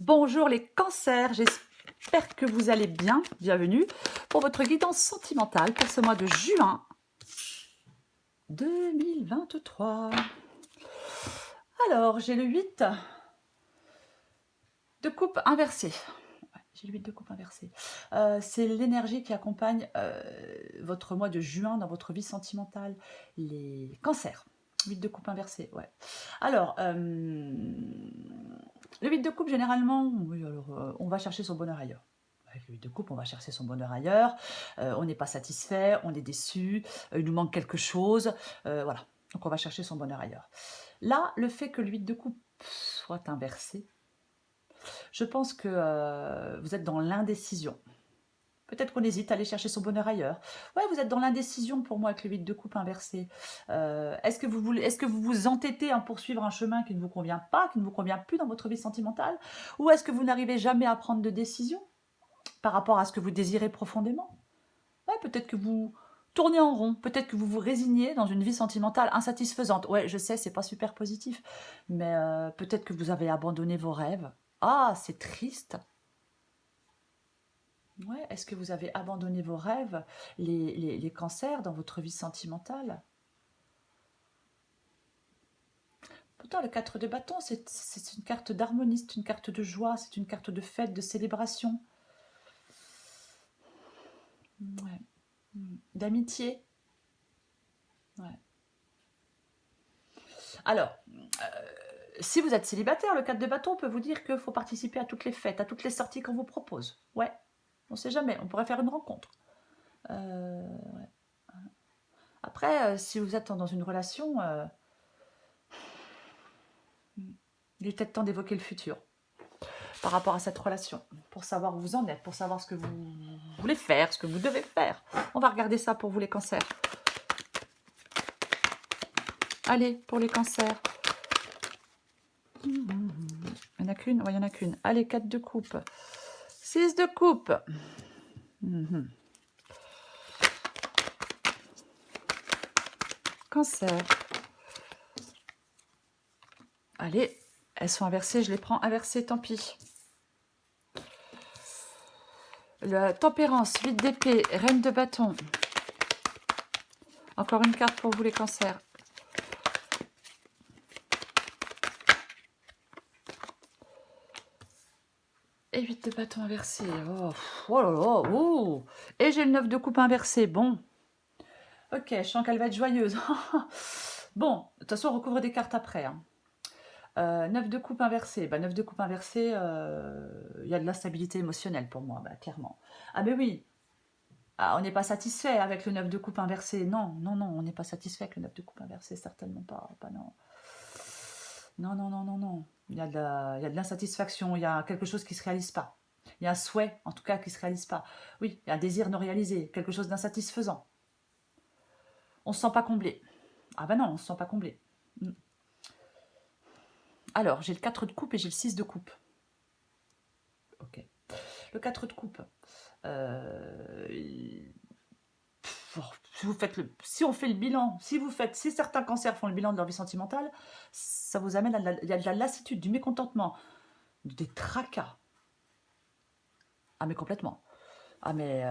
Bonjour les cancers, j'espère que vous allez bien. Bienvenue pour votre guidance sentimentale pour ce mois de juin 2023. Alors, j'ai le 8 de coupe inversé. Ouais, j'ai le 8 de coupe inversé. C'est l'énergie qui accompagne votre mois de juin dans votre vie sentimentale. Les cancers. 8 de coupe inversé, ouais. Alors, le 8 de coupe, généralement, oui, alors, on va chercher son bonheur ailleurs. Avec le 8 de coupe, on va chercher son bonheur ailleurs. On n'est pas satisfait, on est déçu, il nous manque quelque chose. Voilà, donc on va chercher son bonheur ailleurs. Là, le fait que le 8 de coupe soit inversé, je pense que vous êtes dans l'indécision. Peut-être qu'on hésite à aller chercher son bonheur ailleurs. Ouais, vous êtes dans l'indécision pour moi avec le 8 de coupe inversé. Est-ce que vous vous entêtez à poursuivre un chemin qui ne vous convient pas, qui ne vous convient plus dans votre vie sentimentale? Ou est-ce que vous n'arrivez jamais à prendre de décision par rapport à ce que vous désirez profondément? Ouais, peut-être que vous tournez en rond, peut-être que vous vous résignez dans une vie sentimentale insatisfaisante. Ouais, je sais, c'est pas super positif, mais peut-être que vous avez abandonné vos rêves. Ah, c'est triste. Ouais, est-ce que vous avez abandonné vos rêves, les cancers dans votre vie sentimentale? Pourtant, le 4 de bâton, c'est une carte d'harmonie, c'est une carte de joie, c'est une carte de fête, de célébration. Ouais. D'amitié. Ouais. Alors, si vous êtes célibataire, le 4 de bâton peut vous dire qu'il faut participer à toutes les fêtes, à toutes les sorties qu'on vous propose. Ouais, on ne sait jamais, on pourrait faire une rencontre. Ouais. Après, si vous êtes dans une relation, il est peut-être temps d'évoquer le futur par rapport à cette relation, pour savoir où vous en êtes, pour savoir ce que vous voulez faire, ce que vous devez faire. On va regarder ça pour vous les cancers. Allez, pour les cancers. Il n'y en a qu'une? Oui, il n'y en a qu'une. Allez, 4 de coupe. 6 de coupe. Cancer. Allez, elles sont inversées, je les prends inversées, tant pis. La tempérance, 8 d'épée, reine de bâton. Encore une carte pour vous les cancers. Et 8 de bâton inversé. Oh, oh là là, oh. Et j'ai le 9 de coupe inversé. Bon. Ok, je sens qu'elle va être joyeuse. Bon, de toute façon, on recouvre des cartes après. Hein. 9 de coupe inversé. Bah, 9 de coupe inversé, il y a de l'instabilité émotionnelle pour moi, bah, clairement. Ah mais oui, on n'est pas satisfait avec le 9 de coupe inversé. Non, non, non, on n'est pas satisfait avec le 9 de coupe inversé, certainement pas. Pas non. Non, non, non, non, non. Il y a de l'insatisfaction, il y a quelque chose qui ne se réalise pas. Il y a un souhait, en tout cas, qui ne se réalise pas. Oui, il y a un désir non réalisé, quelque chose d'insatisfaisant. On ne se sent pas comblé. Ah ben non, on ne se sent pas comblé. Alors, j'ai le 4 de coupe et j'ai le 6 de coupe. Ok. Le 4 de coupe. Si on fait le bilan, si certains cancers font le bilan de leur vie sentimentale, ça vous amène il y a de la lassitude, du mécontentement, des tracas. Ah mais complètement. Ah mais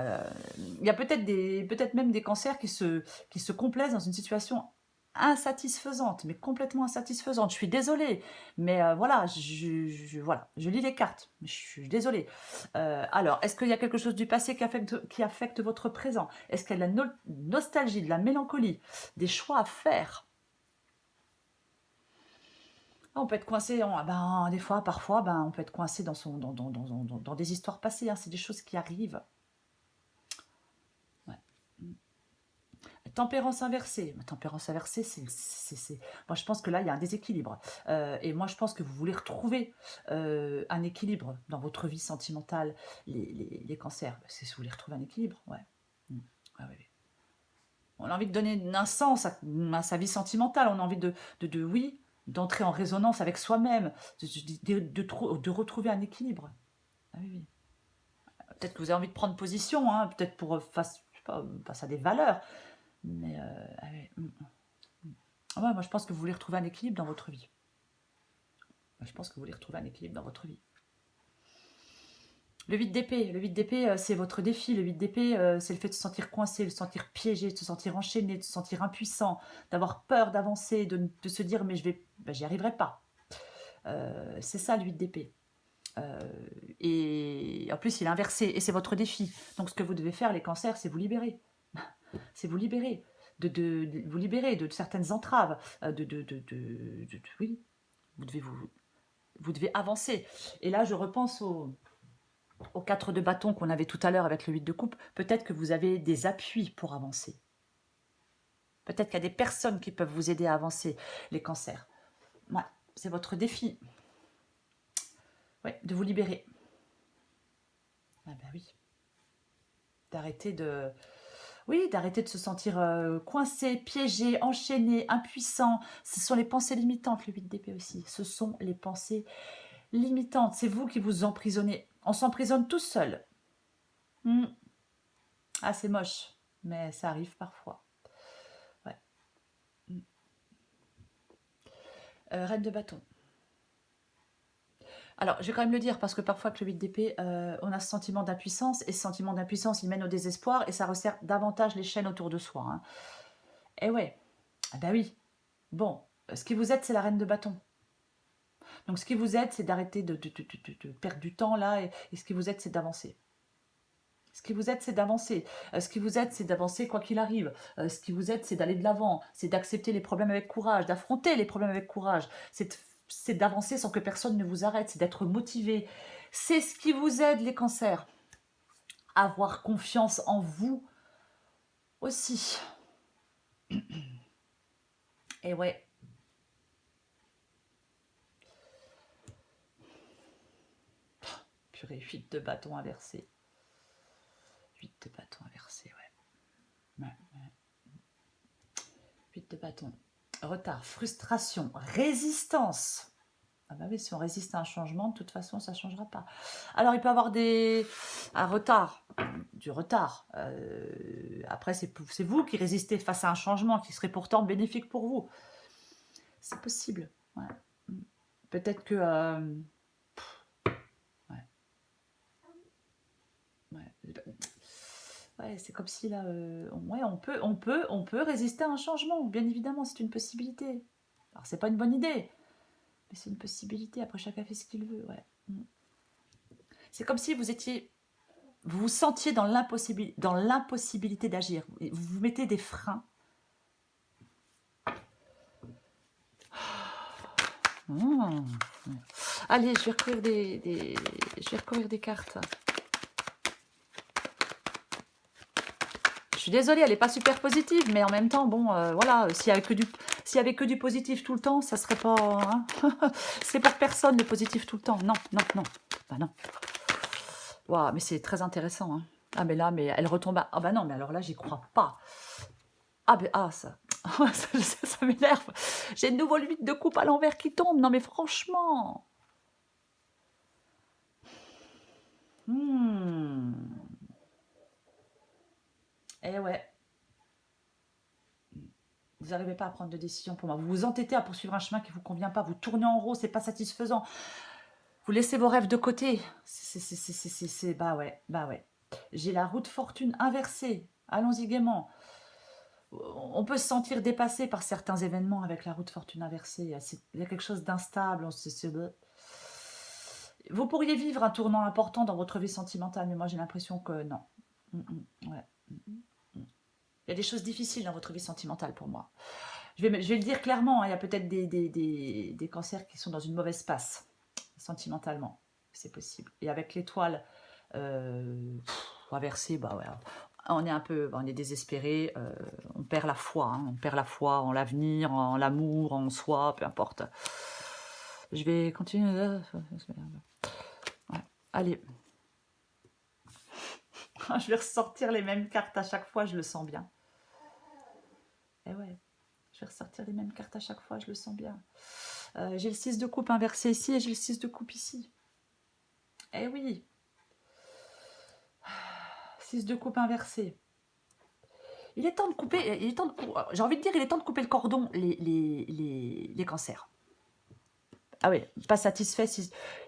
il y a peut-être même des cancers qui se complaisent dans une situation insatisfaisante, mais complètement insatisfaisante. Je suis désolée, mais voilà, voilà, je lis les cartes. Je suis désolée. Alors, est-ce qu'il y a quelque chose du passé qui affecte votre présent? Est-ce qu'il y a de la nostalgie, de la mélancolie, des choix à faire? Ah, on peut être coincé, des fois, parfois, on peut être coincé dans des histoires passées. Hein, c'est des choses qui arrivent. Ouais. Tempérance inversée. Tempérance inversée, moi je pense que là, il y a un déséquilibre. Et moi, je pense que vous voulez retrouver un équilibre dans votre vie sentimentale, les cancers. C'est si vous voulez retrouver un équilibre, ouais. Ouais, ouais. On a envie de donner un sens à sa vie sentimentale. On a envie oui, d'entrer en résonance avec soi-même, de retrouver un équilibre. Ah oui, oui. Peut-être que vous avez envie de prendre position, hein, peut-être pour face à des valeurs. Mais ah oui, ouais, moi je pense que vous voulez retrouver un équilibre dans votre vie. Moi, je pense que vous voulez retrouver un équilibre dans votre vie. Le 8 d'épée, c'est votre défi. Le 8 d'épée, c'est le fait de se sentir coincé, de se sentir piégé, de se sentir enchaîné, de se sentir impuissant, d'avoir peur d'avancer, de se dire mais j'y arriverai pas. C'est ça le 8 d'épée. Et en plus, il est inversé et c'est votre défi. Donc, ce que vous devez faire, les cancers, c'est vous libérer. C'est vous libérer. De vous libérer de certaines entraves. Oui, vous devez avancer. Et là, je repense aux 4 de bâton qu'on avait tout à l'heure avec le 8 de coupe. Peut-être que vous avez des appuis pour avancer. Peut-être qu'il y a des personnes qui peuvent vous aider à avancer, les cancers. Ouais, c'est votre défi. Ouais, de vous libérer. Ah ben oui. D'arrêter de... Oui, d'arrêter de se sentir coincé, piégé, enchaîné, impuissant. Ce sont les pensées limitantes, le 8 d'épée aussi. Ce sont les pensées limitantes. C'est vous qui vous emprisonnez. On s'emprisonne tout seul. Ah, c'est moche, mais ça arrive parfois. Ouais. Reine de bâton. Alors, je vais quand même le dire, parce que parfois, avec le 8 d'épée, on a ce sentiment d'impuissance, et ce sentiment d'impuissance, il mène au désespoir, et ça resserre davantage les chaînes autour de soi. Hein. Et ouais, ah bah oui. Bon, ce qui vous aide, c'est la reine de bâton. Donc, ce qui vous aide, c'est d'arrêter de perdre du temps, là, et ce qui vous aide, c'est d'avancer. Ce qui vous aide, c'est d'avancer. Ce qui vous aide, c'est d'avancer quoi qu'il arrive. Ce qui vous aide, c'est d'aller de l'avant, c'est d'accepter les problèmes avec courage, d'affronter les problèmes avec courage, c'est d'avancer sans que personne ne vous arrête, c'est d'être motivé. C'est ce qui vous aide, les cancers. Avoir confiance en vous aussi. Et ouais. Purée, 8 de bâton inversé. 8 de bâton inversé, ouais. 8 de bâton. Retard, frustration, résistance. Ah bah oui, si on résiste à un changement, de toute façon, ça ne changera pas. Alors, il peut y avoir un retard, du retard. Après, c'est vous qui résistez face à un changement qui serait pourtant bénéfique pour vous. C'est possible. Ouais. Peut-être que... ouais. Ouais, c'est comme si là... ouais, on peut résister à un changement. Bien évidemment, c'est une possibilité. Alors, c'est pas une bonne idée. Mais c'est une possibilité. Après, chacun fait ce qu'il veut. Ouais. C'est comme si vous vous sentiez dans l'impossibilité d'agir. Vous vous mettez des freins. Allez, je vais recourir des cartes. Je suis désolée, elle n'est pas super positive, mais en même temps, bon, voilà, s'il n'y avait que du positif tout le temps, ça serait pas... Hein. C'est pour personne le positif tout le temps. Non, non, non. Bah non. Waouh, mais c'est très intéressant. Hein. Ah, mais là, mais elle retombe à... Ah bah non, mais alors là, j'y crois pas. Ah, ben, ça... ça m'énerve. J'ai de nouveau le 8 de coupe à l'envers qui tombe. Non, mais franchement... Eh ouais. Vous n'arrivez pas à prendre de décision pour moi. Vous vous entêtez à poursuivre un chemin qui ne vous convient pas. Vous tournez en rond, c'est pas satisfaisant. Vous laissez vos rêves de côté. Bah ouais, bah ouais. J'ai la roue de fortune inversée. Allons-y gaiement. On peut se sentir dépassé par certains événements avec la roue de fortune inversée. Il y a quelque chose d'instable. Vous pourriez vivre un tournant important dans votre vie sentimentale, mais moi j'ai l'impression que non. Ouais. Il y a des choses difficiles dans votre vie sentimentale pour moi. Je vais le dire clairement, hein, il y a peut-être des cancers qui sont dans une mauvaise passe, sentimentalement. C'est possible. Et avec l'étoile inversée, bah ouais, on est désespéré, on perd la foi. Hein, on perd la foi en l'avenir, en l'amour, en soi, peu importe. Je vais continuer. Ouais. Allez. Je vais ressortir les mêmes cartes à chaque fois, je le sens bien. Eh ouais, je vais ressortir les mêmes cartes à chaque fois, je le sens bien. J'ai le 6 de coupe inversé ici et j'ai le 6 de coupe ici. Eh oui. 6 de coupe inversé. Il est temps de couper, j'ai envie de dire, il est temps de couper le cordon, les cancers. Ah oui, pas satisfait.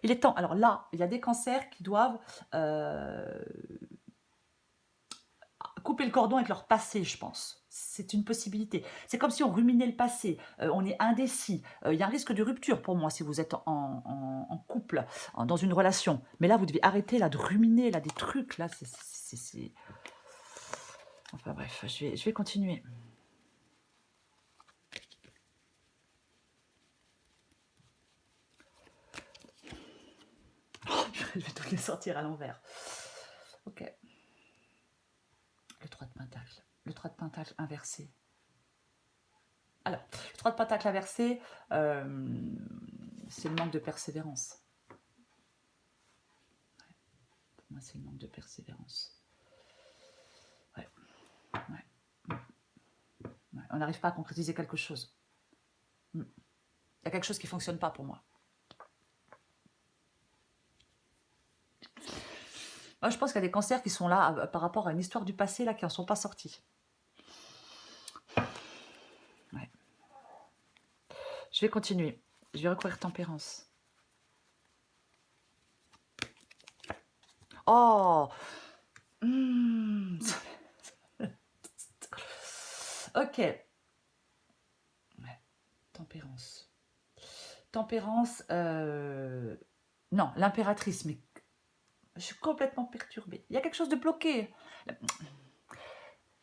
Il est temps. Alors là, il y a des cancers qui doivent couper le cordon avec leur passé, je pense. C'est une possibilité. C'est comme si on ruminait le passé. On est indécis. Il y a un risque de rupture pour moi si vous êtes en couple, dans une relation. Mais là, vous devez arrêter là, de ruminer là, des trucs. Là, c'est... Enfin bref, je vais continuer. Oh, je vais tout les sortir à l'envers. Ok. Le 3 de pentacle. Le 3 de pentacle inversé. Alors, le 3 de pentacle inversé, c'est le manque de persévérance. Ouais. Pour moi, c'est le manque de persévérance. Ouais. Ouais. Ouais. On n'arrive pas à concrétiser quelque chose. Il y a quelque chose qui ne fonctionne pas pour moi. Moi, je pense qu'il y a des cancers qui sont là par rapport à une histoire du passé là, qui n'en sont pas sortis. Ouais. Je vais continuer. Je vais recourir tempérance. Oh Ok. Ouais. Tempérance. Tempérance, non, l'impératrice, mais je suis complètement perturbée. Il y a quelque chose de bloqué.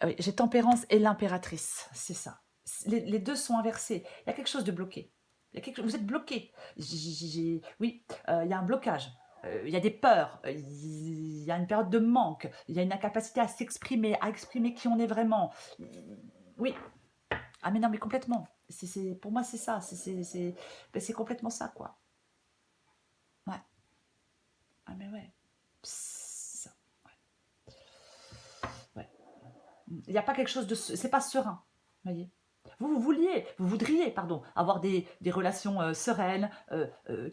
Oui, j'ai tempérance et l'impératrice, c'est ça. Les deux sont inversés. Il y a quelque chose de bloqué. Vous êtes bloqué. Oui, il y a un blocage. Il y a des peurs. Il y a une période de manque. Il y a une incapacité à s'exprimer, à exprimer qui on est vraiment. Oui. Ah mais non, mais complètement. Pour moi, c'est ça. C'est complètement ça, quoi. Ouais. Ah mais ouais. Ça. Ouais. Il n'y a pas quelque chose de... C'est pas serein, voyez. Vous voudriez, pardon, avoir des relations sereines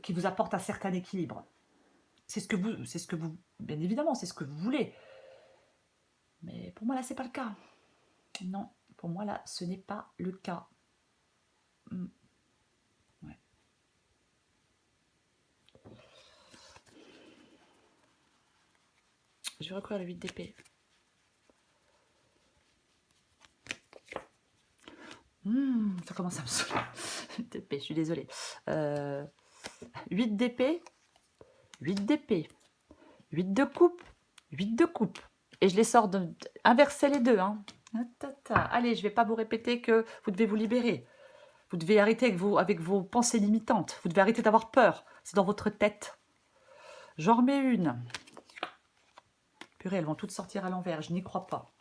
qui vous apportent un certain équilibre. C'est ce que vous, bien évidemment, c'est ce que vous voulez. Mais pour moi, là, c'est pas le cas. Non, pour moi, là, ce n'est pas le cas. Ouais. Je vais recourir le 8 d'épée. Ça commence à me saouler. 8 d'épée, je suis désolée. 8 d'épée, 8 d'épée, 8 de coupe, 8 de coupe. Et je les sors inverser les deux. Hein. Allez, je ne vais pas vous répéter que vous devez vous libérer. Vous devez arrêter avec vos pensées limitantes. Vous devez arrêter d'avoir peur. C'est dans votre tête. J'en remets une. Purée, elles vont toutes sortir à l'envers. Je n'y crois pas.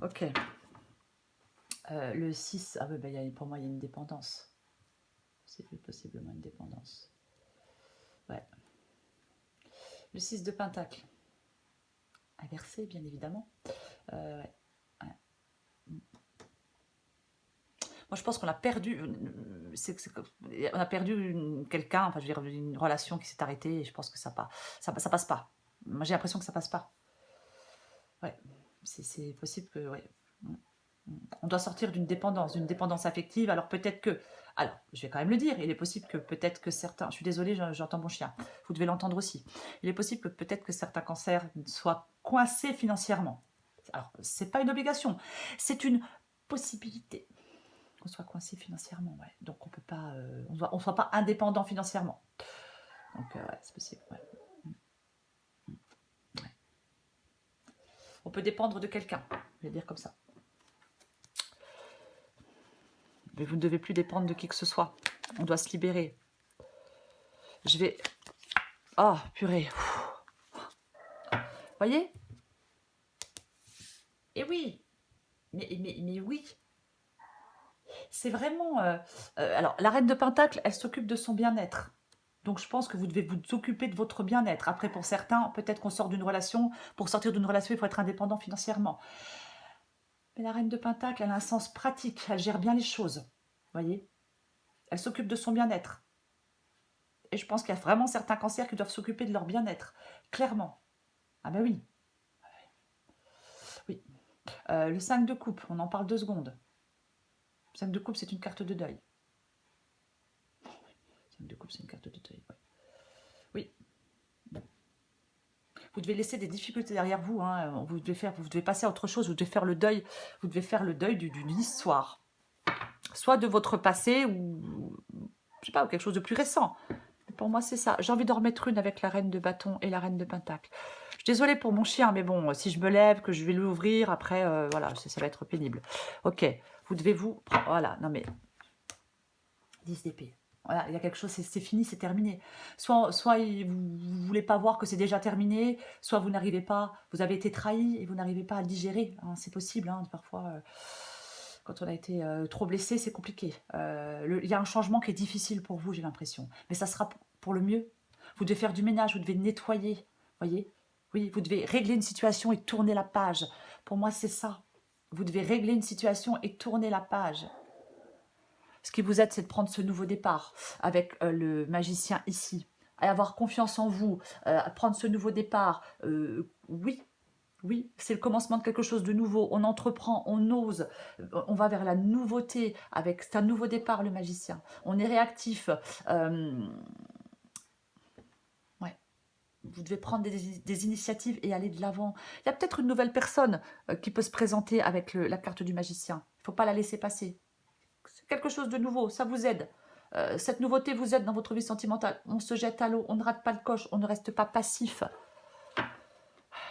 Ok. Le 6. Ah oui, bah, pour moi, il y a une dépendance. C'est possiblement une dépendance. Ouais. Le 6 de pentacle. Inversé, bien évidemment. Ouais. Moi, je pense qu'on a perdu, on a perdu quelqu'un, enfin, je veux dire, une relation qui s'est arrêtée, et je pense que ça passe pas. Moi, j'ai l'impression que ça passe pas. Ouais, c'est possible que, ouais. On doit sortir d'une dépendance affective, alors peut-être que, alors, je vais quand même le dire, il est possible que peut-être que certains, je suis désolée, j'entends mon chien, vous devez l'entendre aussi, il est possible que peut-être que certains cancers soient coincés financièrement. Alors, c'est pas une obligation, c'est une possibilité. Qu'on soit coincé financièrement, ouais. Donc on peut pas, on soit pas indépendant financièrement. Donc ouais, c'est possible. Ouais. Ouais. On peut dépendre de quelqu'un, je vais dire comme ça. Mais vous ne devez plus dépendre de qui que ce soit. On doit se libérer. Je vais. Oh purée. Voyez. Et oui. Mais oui. C'est vraiment. Alors la reine de Pentacle, elle s'occupe de son bien-être. Donc je pense que vous devez vous occuper de votre bien-être. Après, pour certains, peut-être qu'on sort d'une relation. Pour sortir d'une relation, il faut être indépendant financièrement. Mais la reine de Pentacle, elle a un sens pratique. Elle gère bien les choses. Voyez. Elle s'occupe de son bien-être. Et je pense qu'il y a vraiment certains cancers qui doivent s'occuper de leur bien-être. Clairement. Ah ben oui. Oui. Le 5 de coupe, on en parle 2 secondes. Le 5 de coupe, c'est une carte de deuil. De coupe, c'est une carte de deuil. Ouais. Oui. Vous devez laisser des difficultés derrière vous. Hein. Vous devez passer à autre chose. Vous devez faire le deuil. Vous devez faire le deuil d'une histoire. Soit de votre passé ou, je sais pas, ou quelque chose de plus récent. Mais pour moi, c'est ça. J'ai envie d'en remettre une avec la reine de bâton et la reine de pentacle. Je suis désolée pour mon chien, mais bon, si je me lève, que je vais l'ouvrir, après, voilà, ça va être pénible. Ok, vous devez vous... Voilà, non mais... 10 d'épée. Voilà, il y a quelque chose, c'est fini, c'est terminé. Soit vous ne voulez pas voir que c'est déjà terminé, soit vous n'arrivez pas, vous avez été trahi et vous n'arrivez pas à le digérer. Hein, c'est possible, hein, parfois, quand on a été trop blessé, c'est compliqué. Il y a un changement qui est difficile pour vous, j'ai l'impression. Mais ça sera pour le mieux. Vous devez faire du ménage, vous devez nettoyer, voyez. Oui, vous devez régler une situation et tourner la page. Pour moi, c'est ça. Vous devez régler une situation et tourner la page. Ce qui vous aide, c'est de prendre ce nouveau départ avec le magicien ici. Et avoir confiance en vous, prendre ce nouveau départ. Oui, oui, c'est le commencement de quelque chose de nouveau. On entreprend, on ose, on va vers la nouveauté avec un nouveau départ, le magicien. On est réactif. Ouais. Vous devez prendre des initiatives et aller de l'avant. Il y a peut-être une nouvelle personne qui peut se présenter avec la carte du magicien. Il ne faut pas la laisser passer. C'est quelque chose de nouveau, ça vous aide. Cette nouveauté vous aide dans votre vie sentimentale. On se jette à l'eau, on ne rate pas le coche, on ne reste pas passif.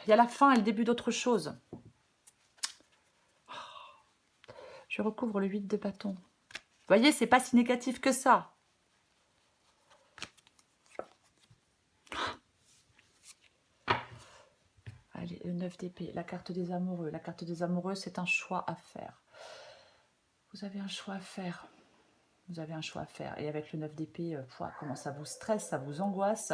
Il y a la fin et le début d'autre chose. Je recouvre le 8 de bâton. Vous voyez, c'est pas si négatif que ça. Allez, le 9 d'épée, la carte des amoureux. La carte des amoureux, c'est un choix à faire. Vous avez un choix à faire. Vous avez un choix à faire. Et avec le 9 d'épée, comment ça vous stresse, ça vous angoisse.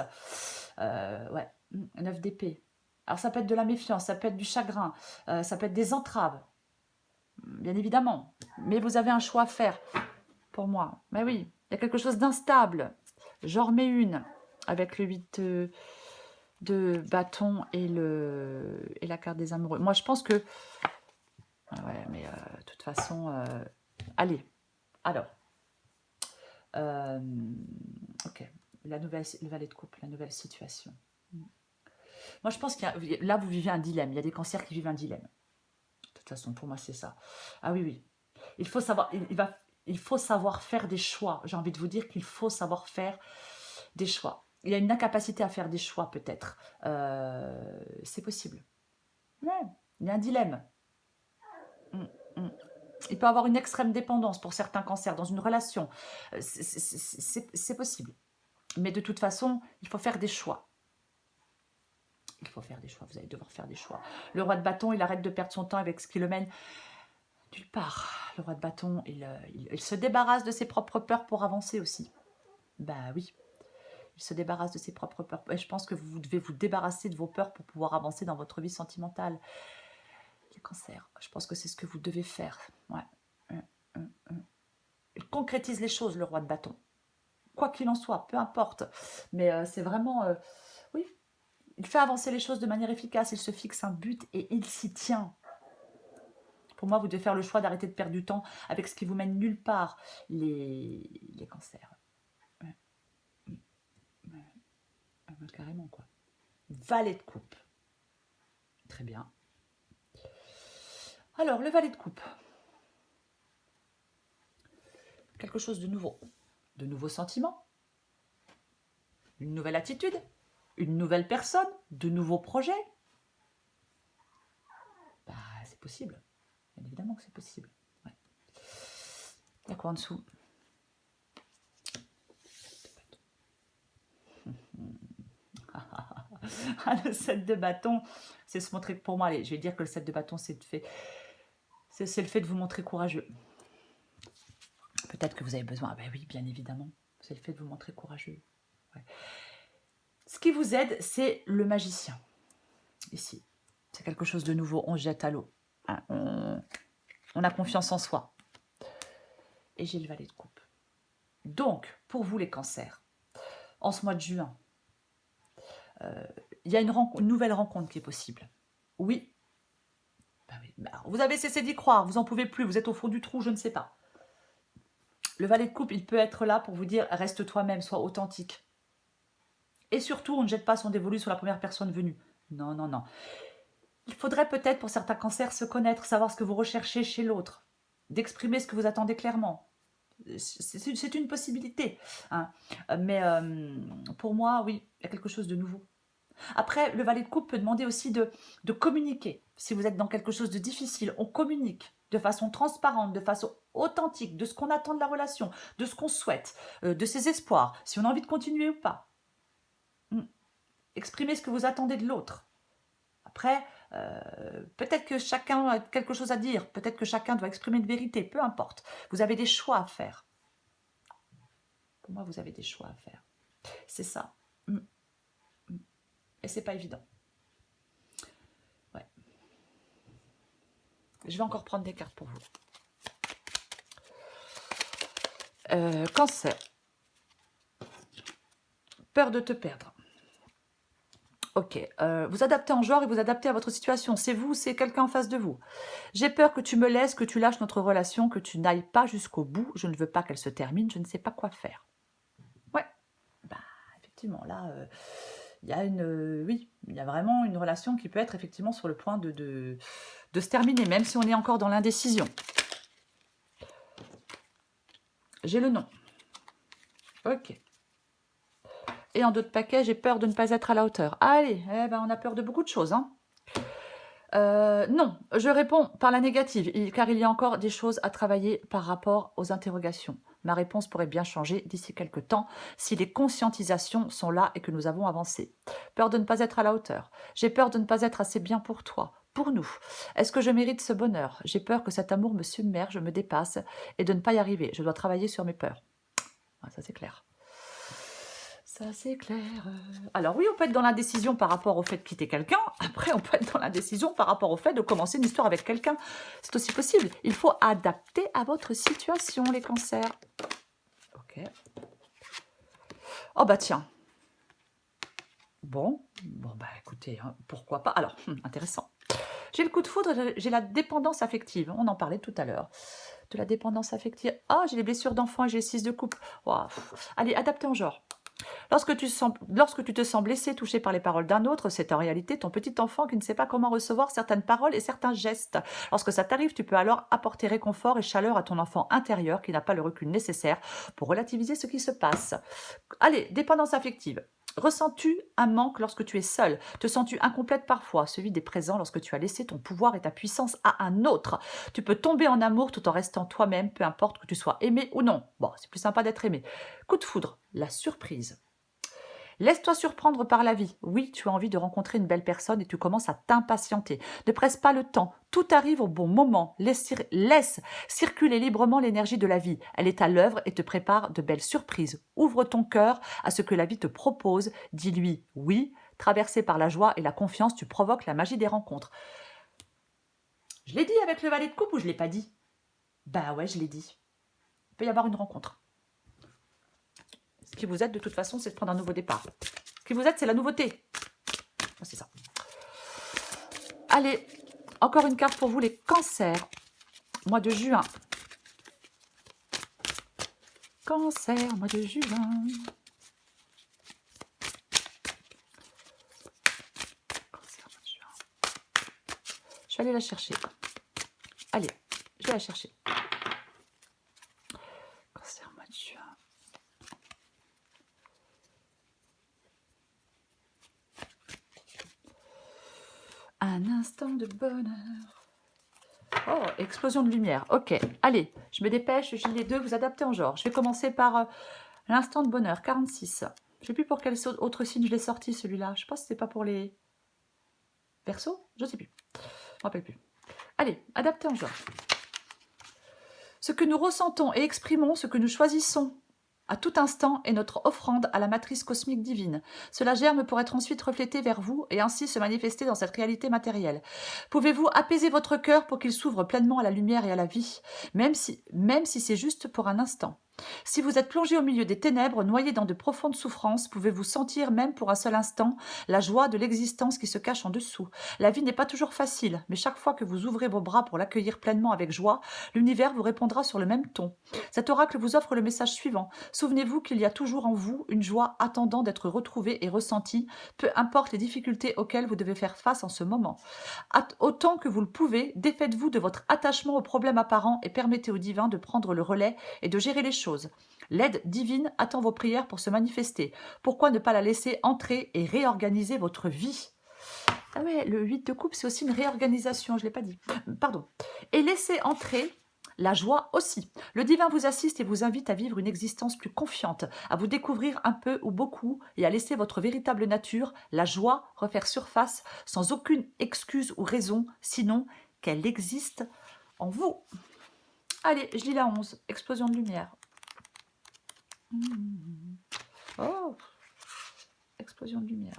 Ouais, 9 d'épée. Alors ça peut être de la méfiance, ça peut être du chagrin, ça peut être des entraves. Bien évidemment. Mais vous avez un choix à faire, pour moi. Mais oui, il y a quelque chose d'instable. J'en remets une avec le 8 de bâton et la carte des amoureux. Moi, je pense que... Ouais, mais de toute façon... Allez, alors... ok, le valet de coupe, la nouvelle situation. Moi, je pense que là, vous vivez un dilemme. Il y a des cancers qui vivent un dilemme. De toute façon, pour moi, c'est ça. Ah oui, oui. Il faut savoir, il faut savoir faire des choix. J'ai envie de vous dire qu'il faut savoir faire des choix. Il y a une incapacité à faire des choix, peut-être. C'est possible. Ouais, il y a un dilemme. Il peut y avoir une extrême dépendance pour certains cancers dans une relation. C'est possible. Mais de toute façon, il faut faire des choix. Il faut faire des choix, vous allez devoir faire des choix. Le roi de bâton, il arrête de perdre son temps avec ce qui le mène nulle part. Le roi de bâton, il se débarrasse de ses propres peurs pour avancer aussi. Bah oui, il se débarrasse de ses propres peurs. Et je pense que vous devez vous débarrasser de vos peurs pour pouvoir avancer dans votre vie sentimentale. Les cancers, je pense que c'est ce que vous devez faire. Ouais. Il concrétise les choses, le roi de bâton. Quoi qu'il en soit, peu importe. Mais c'est vraiment... oui, il fait avancer les choses de manière efficace. Il se fixe un but et il s'y tient. Pour moi, vous devez faire le choix d'arrêter de perdre du temps avec ce qui vous mène nulle part, les cancers. Ouais, carrément, quoi. Valet de coupe. Très bien. Alors, le valet de coupe. Quelque chose de nouveau. De nouveaux sentiments. Une nouvelle attitude. Une nouvelle personne. De nouveaux projets. Bah, c'est possible. Bien évidemment que c'est possible. Ouais. Il y a quoi en dessous? Le 7 de bâton, c'est se montrer, pour moi, allez, je vais dire que le 7 de bâton, c'est le fait de vous montrer courageux. Peut-être que vous avez besoin, ben oui, bien évidemment, c'est le fait de vous montrer courageux. Ouais. Ce qui vous aide, c'est le magicien. Ici, c'est quelque chose de nouveau, on se jette à l'eau. Hein, on a confiance en soi. Et j'ai le valet de coupe. Donc, pour vous les cancers, en ce mois de juin, il y a une nouvelle rencontre qui est possible. Oui. Ben oui. Ben, vous avez cessé d'y croire, vous n'en pouvez plus, vous êtes au fond du trou, je ne sais pas. Le valet de coupe, il peut être là pour vous dire, reste toi-même, sois authentique. Et surtout, on ne jette pas son dévolu sur la première personne venue. Non, non, non. Il faudrait peut-être, pour certains cancers, se connaître, savoir ce que vous recherchez chez l'autre, d'exprimer ce que vous attendez clairement. C'est une possibilité. Hein. Mais pour moi, oui, il y a quelque chose de nouveau. Après, le valet de coupe peut demander aussi de communiquer. Si vous êtes dans quelque chose de difficile, on communique de façon transparente, de façon authentique, de ce qu'on attend de la relation, de ce qu'on souhaite, de ses espoirs, si on a envie de continuer ou pas. Exprimez ce que vous attendez de l'autre. Après, peut-être que chacun a quelque chose à dire, peut-être que chacun doit exprimer une vérité, peu importe. Vous avez des choix à faire. Pour moi, vous avez des choix à faire. C'est ça. Et c'est pas évident. Ouais. Je vais encore prendre des cartes pour vous. Cancer. Peur de te perdre. Ok, vous adaptez en genre et vous adaptez à votre situation. C'est vous, c'est quelqu'un en face de vous. J'ai peur que tu me laisses, que tu lâches notre relation, que tu n'ailles pas jusqu'au bout. Je ne veux pas qu'elle se termine, je ne sais pas quoi faire. Ouais, bah effectivement, là, il y a oui, il y a vraiment une relation qui peut être effectivement sur le point de se terminer, même si on est encore dans l'indécision. J'ai le nom. Ok. Et en d'autres paquets, j'ai peur de ne pas être à la hauteur. Allez, eh ben, on a peur de beaucoup de choses. Hein. Non, je réponds par la négative, car il y a encore des choses à travailler par rapport aux interrogations. Ma réponse pourrait bien changer d'ici quelques temps si les conscientisations sont là et que nous avons avancé. Peur de ne pas être à la hauteur. J'ai peur de ne pas être assez bien pour toi, pour nous. Est-ce que je mérite ce bonheur? J'ai peur que cet amour me submerge, me dépasse et de ne pas y arriver. Je dois travailler sur mes peurs. Ah, ça c'est clair. Ça, c'est clair. Alors oui, on peut être dans l'indécision par rapport au fait de quitter quelqu'un. Après, on peut être dans l'indécision par rapport au fait de commencer une histoire avec quelqu'un. C'est aussi possible. Il faut adapter à votre situation, les cancers. Ok. Oh bah tiens. Bon bah écoutez, hein, pourquoi pas. Alors, intéressant. J'ai le coup de foudre, j'ai la dépendance affective. On en parlait tout à l'heure. De la dépendance affective. Ah, j'ai les blessures d'enfant et j'ai le 6 de coupe. Wow. Allez, adaptez en genre. Lorsque tu te sens blessé, touché par les paroles d'un autre, c'est en réalité ton petit enfant qui ne sait pas comment recevoir certaines paroles et certains gestes. Lorsque ça t'arrive, tu peux alors apporter réconfort et chaleur à ton enfant intérieur qui n'a pas le recul nécessaire pour relativiser ce qui se passe. Allez, dépendance affective. Ressens-tu un manque lorsque tu es seul? Te sens-tu incomplète parfois? Ce vide est présent lorsque tu as laissé ton pouvoir et ta puissance à un autre. Tu peux tomber en amour tout en restant toi-même, peu importe que tu sois aimé ou non. Bon, c'est plus sympa d'être aimé. Coup de foudre, la surprise. Laisse-toi surprendre par la vie. Oui, tu as envie de rencontrer une belle personne et tu commences à t'impatienter. Ne presse pas le temps. Tout arrive au bon moment. Laisse circuler librement l'énergie de la vie. Elle est à l'œuvre et te prépare de belles surprises. Ouvre ton cœur à ce que la vie te propose. Dis-lui oui. Traversé par la joie et la confiance, tu provoques la magie des rencontres. Je l'ai dit avec le valet de coupe ou je ne l'ai pas dit? Bah ouais, je l'ai dit. Il peut y avoir une rencontre. Ce qui vous aide de toute façon, c'est de prendre un nouveau départ. Ce qui vous aide, c'est la nouveauté. C'est ça. Allez, encore une carte pour vous, les cancers. Mois de juin. Cancer, mois de juin. Cancer, mois de juin. Je vais aller la chercher. Allez, je vais la chercher. Cancer, mois de juin. Un instant de bonheur. Oh, explosion de lumière. Ok, allez, je me dépêche, j'ai les deux, vous adaptez en genre. Je vais commencer par l'instant de bonheur, 46. Je ne sais plus pour quel autre signe je l'ai sorti, celui-là. Je ne sais pas si c'est pas pour les Verseaux. Je ne sais plus. Je ne me rappelle plus. Allez, adaptez en genre. Ce que nous ressentons et exprimons, ce que nous choisissons à tout instant est notre offrande à la matrice cosmique divine. Cela germe pour être ensuite reflété vers vous et ainsi se manifester dans cette réalité matérielle. Pouvez-vous apaiser votre cœur pour qu'il s'ouvre pleinement à la lumière et à la vie, même si c'est juste pour un instant. Si vous êtes plongé au milieu des ténèbres, noyé dans de profondes souffrances, pouvez-vous sentir, même pour un seul instant, la joie de l'existence qui se cache en dessous. La vie n'est pas toujours facile, mais chaque fois que vous ouvrez vos bras pour l'accueillir pleinement avec joie, l'univers vous répondra sur le même ton. Cet oracle vous offre le message suivant. Souvenez-vous qu'il y a toujours en vous une joie attendant d'être retrouvée et ressentie, peu importe les difficultés auxquelles vous devez faire face en ce moment. Autant que vous le pouvez, défaites-vous de votre attachement aux problèmes apparents et permettez au divin de prendre le relais et de gérer les choses. L'aide divine attend vos prières pour se manifester. Pourquoi ne pas la laisser entrer et réorganiser votre vie? Ah ouais, le 8 de coupe, c'est aussi une réorganisation, je ne l'ai pas dit. Pardon. Et laissez entrer la joie aussi. Le divin vous assiste et vous invite à vivre une existence plus confiante, à vous découvrir un peu ou beaucoup et à laisser votre véritable nature, la joie, refaire surface sans aucune excuse ou raison, sinon qu'elle existe en vous. Allez, je lis la 11. Explosion de lumière. Oh, explosion de lumière.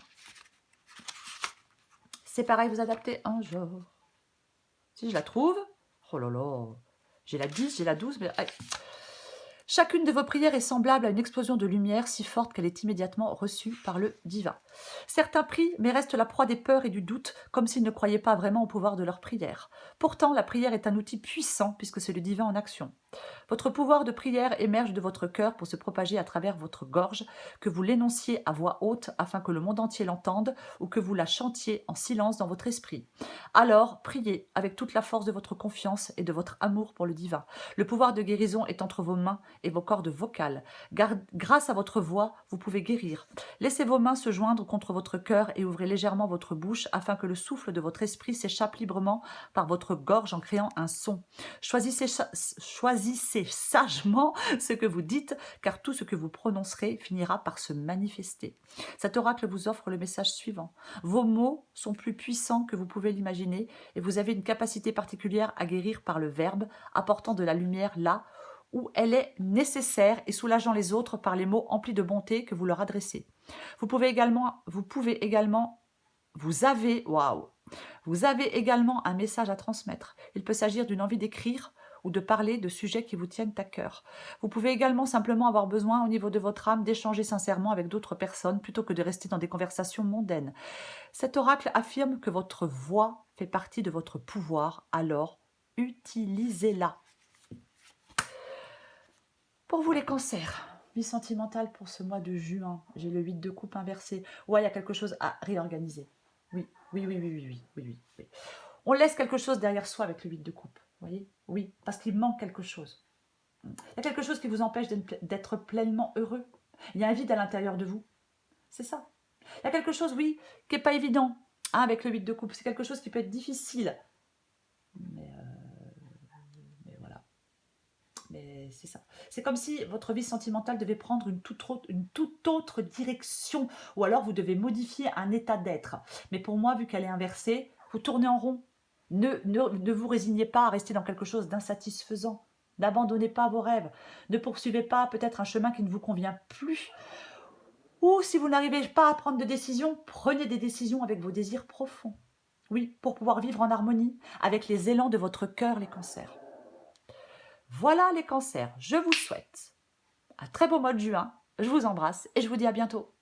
C'est pareil, vous adaptez un jour. Si je la trouve, oh là là, j'ai la 10, j'ai la 12, mais... allez. Chacune de vos prières est semblable à une explosion de lumière si forte qu'elle est immédiatement reçue par le divin. Certains prient, mais restent la proie des peurs et du doute, comme s'ils ne croyaient pas vraiment au pouvoir de leur prière. Pourtant, la prière est un outil puissant, puisque c'est le divin en action. Votre pouvoir de prière émerge de votre cœur pour se propager à travers votre gorge, que vous l'énonciez à voix haute afin que le monde entier l'entende, ou que vous la chantiez en silence dans votre esprit. Alors, priez avec toute la force de votre confiance et de votre amour pour le divin. Le pouvoir de guérison est entre vos mains et vos cordes vocales. Grâce à votre voix, vous pouvez guérir. Laissez vos mains se joindre contre votre cœur et ouvrez légèrement votre bouche afin que le souffle de votre esprit s'échappe librement par votre gorge en créant un son. Choisissez sagement ce que vous dites, car tout ce que vous prononcerez finira par se manifester. Cet oracle vous offre le message suivant. Vos mots sont plus puissants que vous pouvez l'imaginer et vous avez une capacité particulière à guérir par le verbe, apportant de la lumière là où elle est nécessaire et soulageant les autres par les mots emplis de bonté que vous leur adressez. Vous avez également un message à transmettre. Il peut s'agir d'une envie d'écrire ou de parler de sujets qui vous tiennent à cœur. Vous pouvez également simplement avoir besoin au niveau de votre âme d'échanger sincèrement avec d'autres personnes plutôt que de rester dans des conversations mondaines. Cet oracle affirme que votre voix fait partie de votre pouvoir, alors utilisez-la. Pour vous les cancers, vie sentimentale pour ce mois de juin, j'ai le 8 de coupe inversé. Ouais, il y a quelque chose à réorganiser. Oui. On laisse quelque chose derrière soi avec le 8 de coupe, vous voyez? Oui, parce qu'il manque quelque chose. Il y a quelque chose qui vous empêche d'être pleinement heureux. Il y a un vide à l'intérieur de vous. C'est ça. Il y a quelque chose, oui, qui n'est pas évident avec le 8 de coupe. C'est quelque chose qui peut être difficile. Mais voilà. Mais c'est ça. C'est comme si votre vie sentimentale devait prendre une toute autre direction. Ou alors vous devez modifier un état d'être. Mais pour moi, vu qu'elle est inversée, vous tournez en rond. Ne vous résignez pas à rester dans quelque chose d'insatisfaisant. N'abandonnez pas vos rêves. Ne poursuivez pas peut-être un chemin qui ne vous convient plus. Ou si vous n'arrivez pas à prendre de décisions, prenez des décisions avec vos désirs profonds. Oui, pour pouvoir vivre en harmonie avec les élans de votre cœur, les cancers. Voilà les cancers, je vous souhaite un très beau mois de juin. Je vous embrasse et je vous dis à bientôt.